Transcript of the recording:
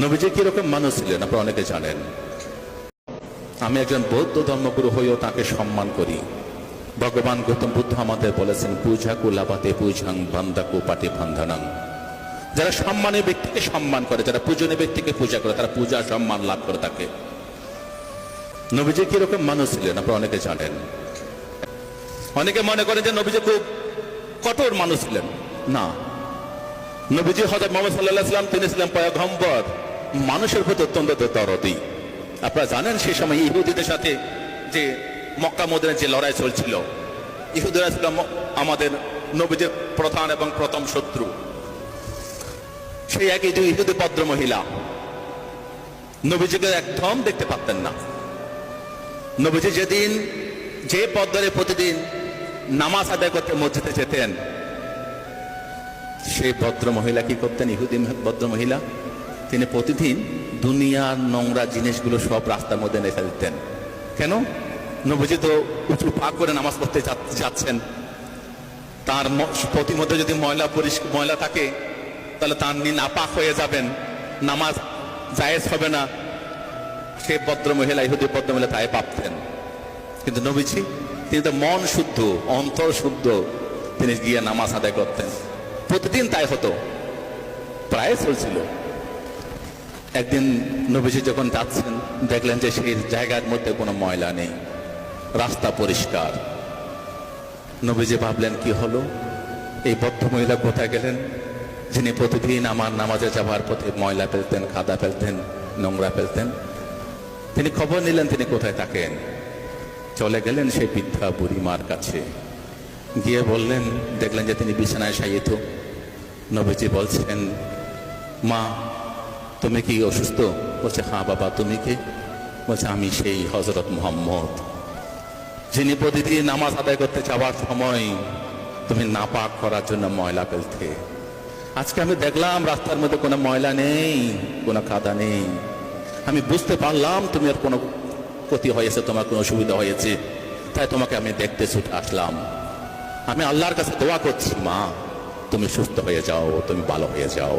নবীজি কিরকম মানুষ ছিলেন আপনারা অনেকে জানেন। আমি একজন বৌদ্ধ ধর্মগুরু হয়েও তাকে সম্মান করি। ভগবান গৌতম বুদ্ধ আমাদের বলেছেন, পূজা কুলাপাতে পূজাং বান্দাকু পাটি বান্ধানাং। যারা সম্মানীয় ব্যক্তিকে সম্মান করে, যারা পূজনীয় ব্যক্তিকে পূজা করে, তারা পূজা সম্মান লাভ করে থাকে। নবীজি কিরকম মানুষ ছিলেন আপনারা অনেকে জানেন। অনেকে মনে করেন যে নবীজি খুব কঠোর মানুষ ছিলেন। না, নবীজি হযরত মুহাম্মদ সাল্লাল্লাহু আলাইহি ওয়াসাল্লাম তিনি ছিলেন পয়গম্বর, মানুষের প্রতি অত্যন্ত দরদী। আপনারা জানেন সেই সময় ইহুদিদের সাথে যে মক্কা মদিনায় যে লড়াই চলছিল, ইহুদিরা ছিল আমাদের নবীজির প্রধান এবং প্রথম শত্রু। সেই একই যে ইহুদি ভদ্র মহিলা নবীজিকে একদম দেখতে পারতেন না। নবীজি যেদিন যে পদ্ধতিতে প্রতিদিন নামাজ আদায় করতে মসজিদে যেতেন, সেই ভদ্র মহিলা কি করতেন? ইহুদি ভদ্র মহিলা তিনি প্রতিদিন দুনিয়ার নোংরা জিনিসগুলো সব রাস্তার মধ্যে রেখে দিতেন। কেন? নবীজি তো উঁচু পা করে নামাজ পড়তে যাচ্ছেন, তার প্রতিমধ্যে যদি ময়লা থাকে তাহলে তার নাপাক হয়ে যাবেন, নামাজ জায়েজ হবে না। সে ভদ্র মহিলা, ইহুদি ভদ্র মহিলা তাই ভাবতেন। কিন্তু নবীজি তিনি তো মন শুদ্ধ, অন্তর শুদ্ধ, তিনি গিয়ে নামাজ আদায় করতেন। প্রতিদিন তাই হতো, প্রায় চলছিল। একদিন নবীজি যখন যাচ্ছেন, দেখলেন যে সেই জায়গার মধ্যে কোনো ময়লা নেই, রাস্তা পরিষ্কার। নবীজি ভাবলেন কি হলো, এই ভদ্র মহিলা কোথায় গেলেন, যিনি প্রতিদিন আমার নামাজে যাওয়ার পথে ময়লা ফেলতেন, কাদা ফেলতেন, নোংরা ফেলতেন। তিনি খবর নিলেন তিনি কোথায় থাকেন। চলে গেলেন সেই বৃদ্ধা বুড়ি মার কাছে, গিয়ে বললেন, দেখলেন যে তিনি বিছানায় শায়িত। নবীজি বলছেন, মা তুমি কি অসুস্থ? বলছে, হ্যাঁ বাবা, তুমি কে? বলছে, আমি সেই হযরত মুহাম্মদ, যিনি প্রতিদিন নামাজ আদায় করতে যাওয়ার সময় তুমি নাপাক করার জন্য ময়লা ফেলতে। আজকে আমি দেখলাম রাস্তার মধ্যে কোনো ময়লা নেই, কোনো কাদা নেই। আমি বুঝতে পারলাম তুমি আর কোনো ক্ষতি হয়েছে, তোমার কোনো অসুবিধা হয়েছে, তাই তোমাকে আমি দেখতে ছুটে আসলাম। আমি আল্লাহর কাছে দোয়া করছি, মা তুমি সুস্থ হয়ে যাও, তুমি ভালো হয়ে যাও।